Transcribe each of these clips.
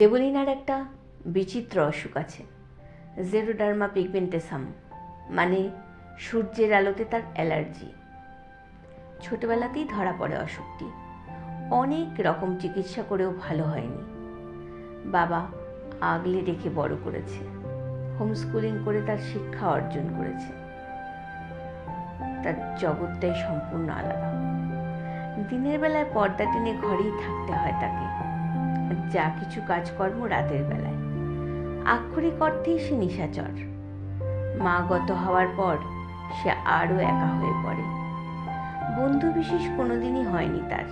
দেবলিনার একটা বিচিত্র অসুখ আছে, জেরোডার্মা পিগমেন্টেসাম, মানে সূর্যের আলোতে তার অ্যালার্জি। ছোটবেলাতেই ধরা পড়ে অসুখটি। অনেক রকম চিকিৎসা করেও ভালো হয়নি। বাবা আগলে রেখে বড় করেছে, হোমস্কুলিং করে তার শিক্ষা অর্জন করেছে। তার জগৎটাই সম্পূর্ণ আলাদা। দিনের বেলায় পর্দা টেনে ঘরেই থাকতে হয় তাকে, যা কিছু কাজকর্ম রাতের বেলায়। আক্ষরিক অর্থেই সে নিশাচর। মা গত হওয়ার পর সে আরও একা হয়ে পড়ে। বন্ধু বিশেষ কোনোদিনই হয়নি তার।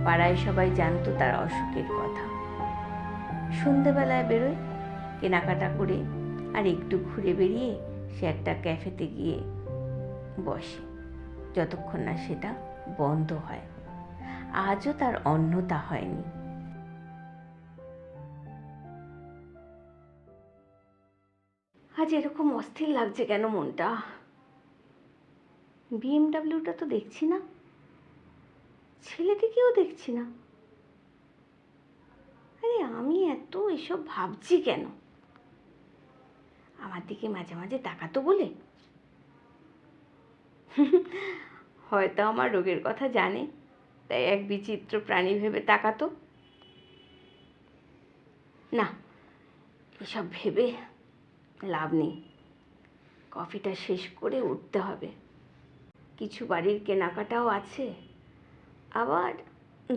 পাড়ায় সবাই জানতো তার অসুখের কথা। সন্ধেবেলায় বেরোয় কেনাকাটা করে, আর একটু ঘুরে বেরিয়ে সে একটা ক্যাফেতে গিয়ে বসে, যতক্ষণ না সেটা বন্ধ হয়। আজও তার অন্যতা হয়নি। আজ এরকম অস্থির লাগছে কেন মনটা? বিএমডাব্লিউটা তো দেখছি না, ছেলেটিকেও দেখছি না। আরে আমি এত এসব ভাবছি কেন? আমার দিকে মাঝে মাঝে তাকাতো বলে? হয়তো আমার রোগের কথা জানে, তাই এক বিচিত্র প্রাণী ভেবে তাকাতো। না, এসব ভেবে লাভ নেই। কফিটা শেষ করে উঠতে হবে। কিছু বাড়ির কেনাকাটাও আছে, আবার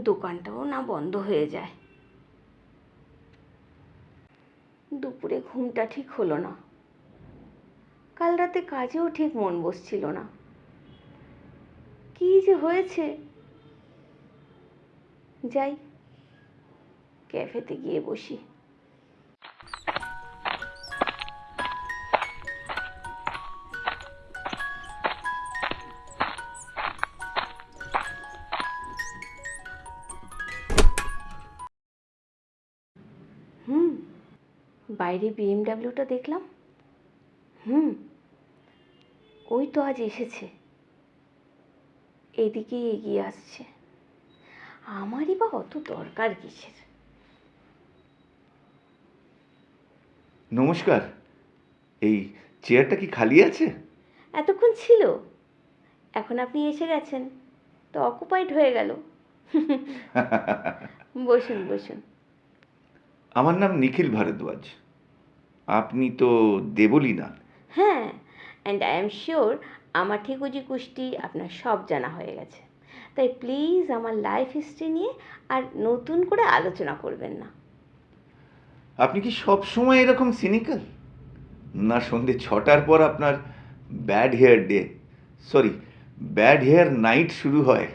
দোকানটাও না বন্ধ হয়ে যায়। দুপুরে ঘুমটা ঠিক হলো না। কাল রাতে কাজেও ঠিক মন বসছিল না। কি যে হয়েছে? যাই, ক্যাফেতে গিয়ে বসি। বাইরে বিএমডাব্লিউটা দেখলাম। ওই তো আজ এসেছে, এদিকেই এগিয়ে আসছে। আমারই বা অত দরকার কিসের? নমস্কার, এই চেয়ারটা কি খালি আছে? এতক্ষণ ছিল, এখন আপনি এসে গেছেন তো অকুপাইড হয়ে গেল। বসুন বসুন। আমার নাম নিখিল ভারদ্বাজ। আপনি তো দেবলীনা। হ্যাঁ, অ্যান্ড আই এম শিওর আমার ঠিকুজি কুষ্টি আপনার সব জানা হয়ে গেছে। তাই প্লিজ আমার লাইফ হিস্ট্রি নিয়ে আর নতুন করে আলোচনা করবেন না। আপনি কি সব সময় এরকম সিনিক্যাল? না সন্ধে 6টার পর আপনার bad hair day, sorry bad hair night শুরু হয়?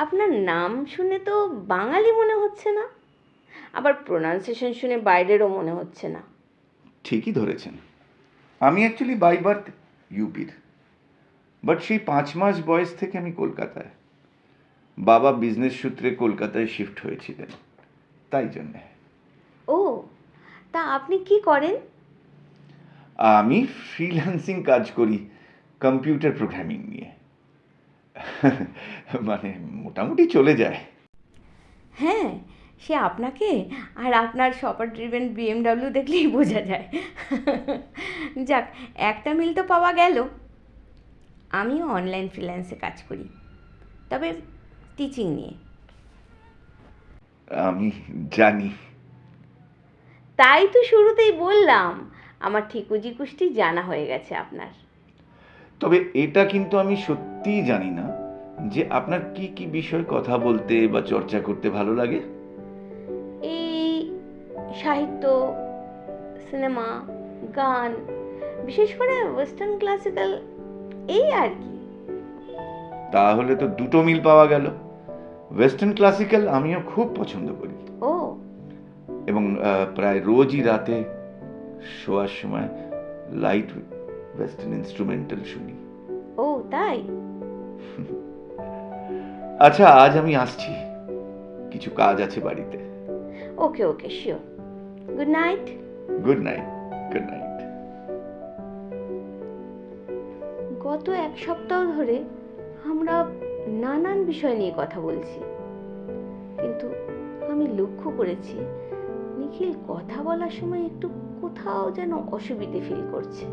আপনার নাম শুনে তো বাঙালি মনে হচ্ছে না, আবার প্রোনাউন্সিয়েশন শুনে বাইরেরও মনে হচ্ছে না। ঠিকই ধরেছেন। আমি অ্যাকচুয়ালি বাই বার্থ ইউপির, বাট সেই 5 মাস বয়স থেকে আমি কলকাতায়। বাবা বিজনেস সূত্রে কলকাতায় শিফট হয়েছিলেন, তাই জন্যে। ও, তা আপনি কি করেন? আমি ফ্রিল্যান্সিং কাজ করি কম্পিউটার প্রোগ্রামিং নিয়ে। মানে মোটামুটি চলে যায়। হ্যাঁ, সে আপনাকে আর আপনার শপার ড্রিভেন বিএমডাব্লিউ দেখলেই বোঝা যায়। যাক, একটা মিল তো পাওয়া গেল। আমিও অনলাইন ফ্রিল্যান্সে কাজ করি, তবে টিচিং নিয়ে। আমি জানি। তাই তো শুরুতেই বললাম আমার ঠিকুজি কুষ্টি জানা হয়ে গেছে আপনার। তবে এটা কিন্তু আমি সত্যিই জানি না যে আপনার কি কি বিষয় কথা বলতে বা চর্চা করতে ভালো লাগে। এই সাহিত্য, সিনেমা, গান, বিশেষ করে ওয়েস্টার্ন ক্লাসিক্যাল, এই আর কি। তাহলে তো দুটো মিল পাওয়া গেল। ওয়েস্টার্ন ক্লাসিক্যাল আমিও খুব পছন্দ করি, ও, এবং প্রায় রোজই রাতে শোয়ার সময় লাইট ওয়েস্টার্ন ইনস্ট্রুমেন্টাল শুনি। ও তাই? আচ্ছা, আজ আমি আসছি, কিছু কাজ আছে বাড়িতে। Okay okay, sure. Good night. Good night. Good night. গত এক সপ্তাহ ধরে আমরা নানান বিষয় নিয়ে কথা বলছি। লক্ষ্য করেছি নিখিল কথা বলার সময় একটু কোথাও যেন অসুবিধে ফিল করছে।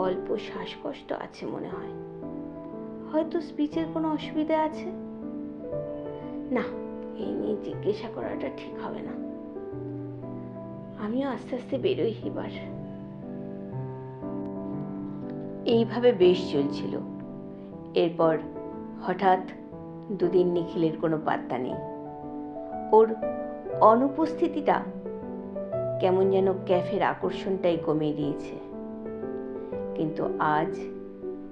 অল্প শ্বাসকষ্ট আছে মনে হয়, হয়তো স্পিচের কোনো অসুবিধা আছে। না, এই নিয়ে জিজ্ঞাসা করাটা ঠিক হবে না। আমিও আস্তে আস্তে বেরোই এবার। এইভাবে বেশ চলছিল। এরপর হঠাৎ দুদিন নিখিলের কোনো পাত্তা নেই। ওর অনুপস্থিতিটা কেমন যেন ক্যাফের আকর্ষণটাই কমিয়ে দিয়েছে। কিন্তু আজ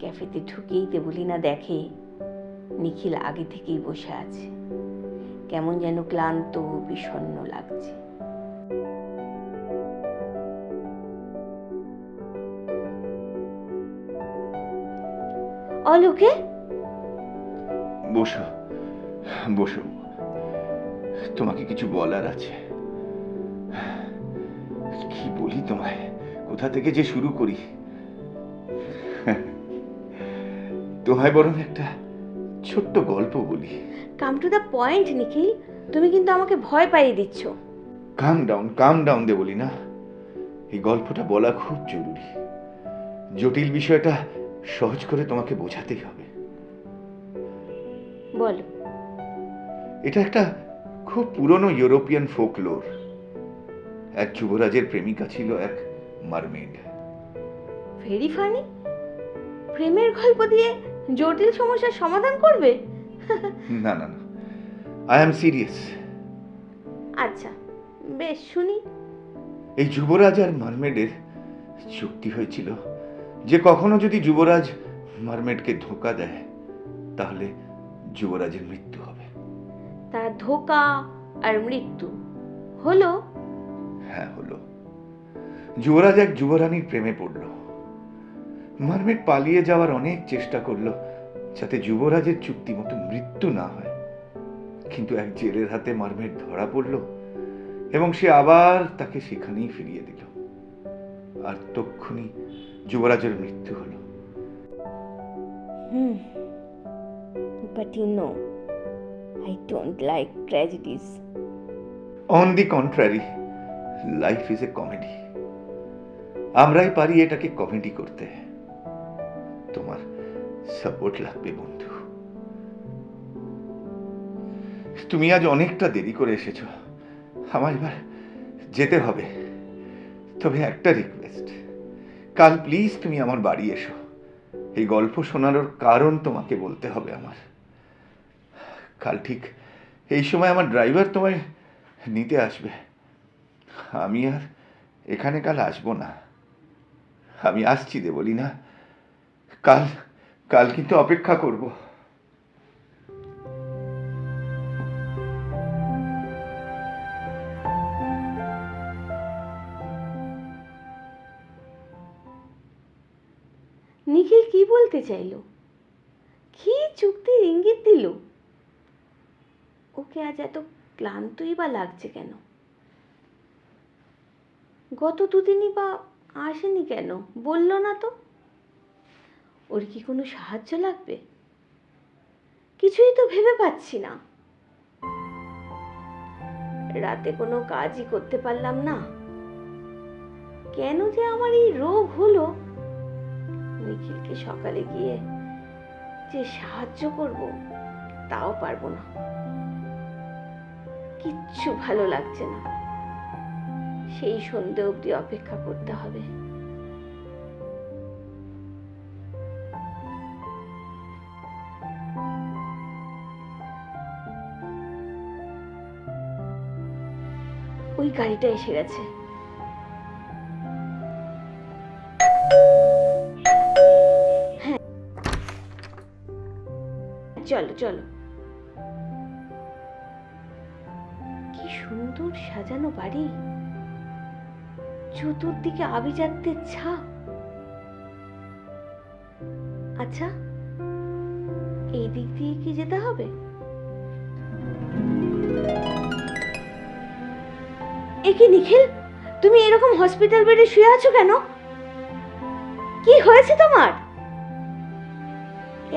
ক্যাফেতে ঢুকেই দেবলীনা দেখে নিখিল আগে থেকেই বসে আছে। কেমন যেন ক্লান্ত বিষণ্ণ লাগছে। অলোকে, বসো বসো, তোমাকে কিছু বলার আছে। কি বলি তোমায়, কোথা থেকে যে শুরু করি। তোমায় বরং একটা ছোট্ট গল্প বলি। কাম টু দ্য পয়েন্ট নিখিল, তুমি কিন্তু আমাকে ভয় পাইয়ে দিচ্ছ। কাম ডাউন দে বলি না। এই গল্পটা বলা খুব জরুরি। জটিল বিষয়টা সহজ করে তোমাকে বোঝাতেই হবে। বলো। এটা একটা খুব পুরনো ইউরোপিয়ান ফোকলোর। এক যুবরাজের প্রেমিকা ছিল এক মারমেড। Very funny. প্রেমের গল্প দিয়ে জটিল সমস্যার সমাধান করবে? না না না, আই এম সিরিয়াস। আচ্ছা, বেশ শুনি। এই যুবরাজ আর মারমেডের চুক্তি হয়েছিল যে কখনো যদি যুবরাজ মারমেডকে ধোঁকা দেয় তাহলে যুবরাজের মৃত্যু হবে। তার ধোঁকা আর মৃত্যু হলো? হ্যাঁ হলো। যুবরাজ এক যুবরানীর প্রেমে পড়ল। মারমেড পালিয়ে যাওয়ার অনেক চেষ্টা করলো যাতে যুবরাজের চুক্তি মতো মৃত্যু না হয়, কিন্তু এক জেলের হাতে মারমেড ধরা পড়ল এবং সে আবার তাকে সেখানেই ফিরিয়ে দিল। আর তক্ষুনি যুবরাজের মৃত্যু হলো। But you know, I don't like tragedies. On the contrary, life is a comedy. আমরাই পারি এটাকে কমেডি করতে। তোমার সাপোর্ট লাগবে বন্ধু। তুমি আজ অনেকটা দেরি করে এসেছো, আমার এবার যেতে হবে। তবে একটা রিকোয়েস্ট, কাল প্লিজ তুমি আমার বাড়ি এসো। এই গল্প শোনানোর কারণ তোমাকে বলতে হবে আমার। কাল ঠিক এই সময় আমার ড্রাইভার তোমায় নিতে আসবে। আমি আর এখানে কাল আসবো না। আমি আসছি দেবলীনা, কাল কাল কিন্তু অপেক্ষা করব। নিখিল কি বলতে চাইলো? কি চুক্তির ইঙ্গিত দিল? ওকে আজ এত ক্লান্তই বা লাগছে কেন? গত দুদিনই বা আসেনি কেন, বললো না তো? ওর কি কোনো সাহায্য লাগবে? কিছুই তো ভেবে পাচ্ছি না। রাতে কোনো কাজই করতে পারলাম না। কেন যে আমার এই রোগ হলো? নিখিলকে সকালে গিয়ে যে সাহায্য করব তাও পারবো না। কিচ্ছু ভালো লাগছে না। সেই সন্ধে অবধি অপেক্ষা করতে হবে। ওই গাড়িটা এসে গেছে। হ্যাঁ, চলো চলো। কি সুন্দর সাজানো বাড়ি, চতুর্দিকে আভিজাত্যের ছাপ। আচ্ছা, এই দিক দিয়ে কি যেতে হবে? একি নিখিল, তুমি এরকম হসপিটাল বেডে শুয়ে আছো কেন? কি হয়েছে তোমার?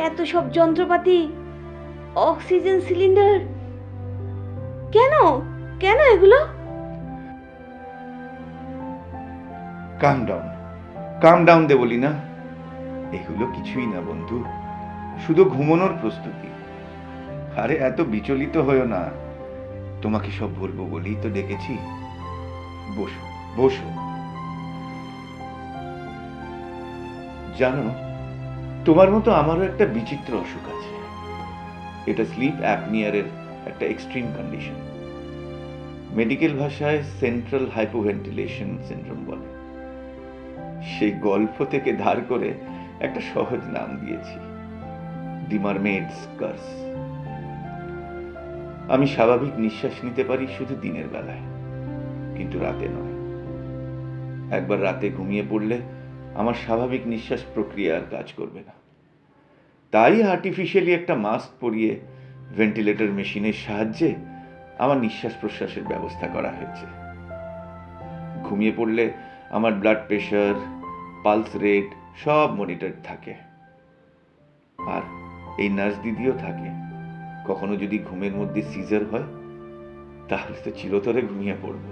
এত সব যন্ত্রপাতি, অক্সিজেন সিলিন্ডার, কেন কেন এগুলো? কাম ডাউন দে বলি না। এগুলো কিছুই না বন্ধু, শুধু ঘুমানোর প্রস্তুতি। আরে এত বিচলিত হয়েও না, তোমাকে সব বলবো বলেই তো ডেকেছি। বসো বসো। জানো, তোমার মতো আমারও একটা বিচিত্র অসুখ আছে। এটা স্লিপ অ্যাপনিয়ারের একটা এক্সট্রিম কন্ডিশন। মেডিকেল ভাষায় সেন্ট্রাল হাইপোভেন্টিলেশন সিনড্রোম বলে। সেই গল্প থেকে ধার করে একটা সহজ নাম দিয়েছি, দি মারমেডস কার্স। আমি স্বাভাবিক নিঃশ্বাস নিতে পারি শুধু দিনের বেলায়, কিন্তু রাতে নয়। একবার রাতে ঘুমিয়ে পড়লে আমার স্বাভাবিক নিঃশ্বাস প্রক্রিয়া আর কাজ করবে না। তাই আর্টিফিশিয়ালি একটা মাস্ক পরিয়ে ভেন্টিলেটর মেশিনের সাহায্যে আমার নিঃশ্বাস প্রশ্বাসের ব্যবস্থা করা হয়েছে। ঘুমিয়ে পড়লে আমার ব্লাড প্রেশার, পালস রেট সব মনিটর থাকে। আর এই নার্স দিদিও থাকে। কখনো যদি ঘুমের মধ্যে সিজার হয়, তাহলে তো চিরতরে ঘুমিয়ে পড়ব।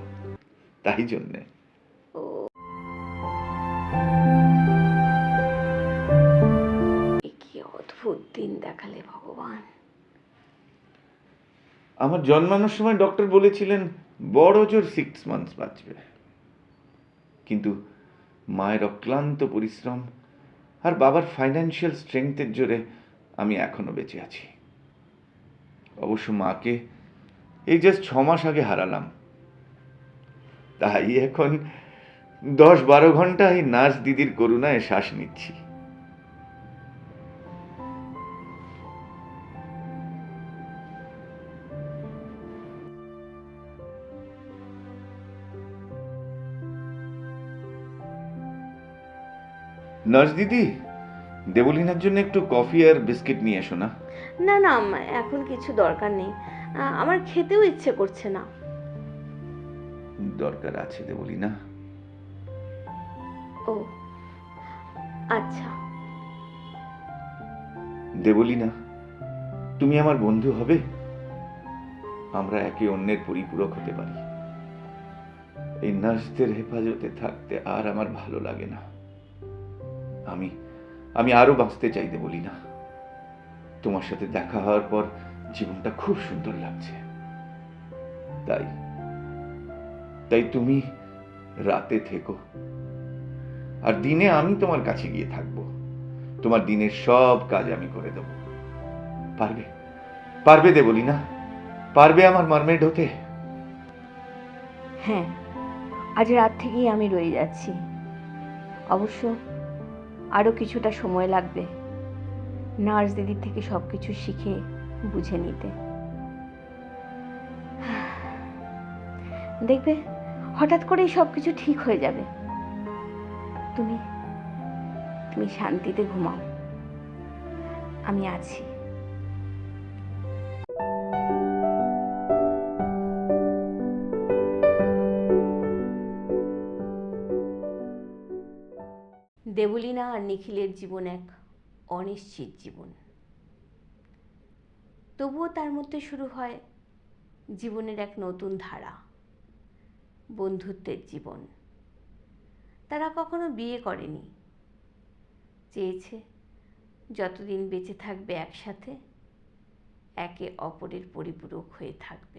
তাই জন্যে কি অদ্ভুত দিন দেখালে ভগবান। আমার জন্মানোর সময় ডক্টর বলেছিলেন বড় জোর 6 মান্থস বাঁচবে, কিন্তু মায়ের অক্লান্ত পরিশ্রম আর বাবার ফাইন্যান্সিয়াল স্ট্রেংথের জোরে আমি এখনো বেঁচে আছি। অবশ্য মাকে এই জাস্ট 6 মাস আগে হারালাম। তাই এখন 10-12 ঘন্টা এই নার্স দিদির করুণায় শ্বাস নিচ্ছি। নার্স দিদি, দেবলিনার জন্য একটু কফি আর বিস্কিট নিয়ে এসো না। না না, এখন কিছু দরকার নেই, আমার খেতেও ইচ্ছে করছে না। দরকার আছে দেবলিনা। ও আচ্ছা। দেবলিনা, তুমি আমার বন্ধু হবে? আমরা একে অন্যের পরিপূরক হতে পারি। এই নার্সদের হেফাজতে থাকতে আর আমার ভালো লাগে না। আমি আরো বাঁচতে চাই দেবলিনা। তোমার সাথে দেখা হওয়ার পর জীবনটা খুব সুন্দর লাগছে। তাই তুমি রাতে থেকো, আর দিনে আমি তোমার কাছে গিয়ে থাকবো। তোমার দিনের সব কাজ আমি করে দেব। পারবে দেবলিনা? পারবে আমার মারমেড হতে? হ্যাঁ, আজ রাত থেকেই আমি রয়ে যাচ্ছি। অবশ্য আরও কিছুটা সময় লাগবে নার্স দিদির থেকে সব কিছু শিখে বুঝে নিতে। দেখবে হঠাৎ করেই সব কিছু ঠিক হয়ে যাবে। তুমি তুমি শান্তিতে ঘুমাও, আমি আছি। দেবলিনা আর নিখিলের জীবন এক অনিশ্চিত জীবন। তবুও তার মধ্যে শুরু হয় জীবনের এক নতুন ধারা, বন্ধুত্বের জীবন। তারা কখনো বিয়ে করেনি, চেয়েছে যতদিন বেঁচে থাকবে একসাথে একে অপরের পরিপূরক হয়ে থাকবে।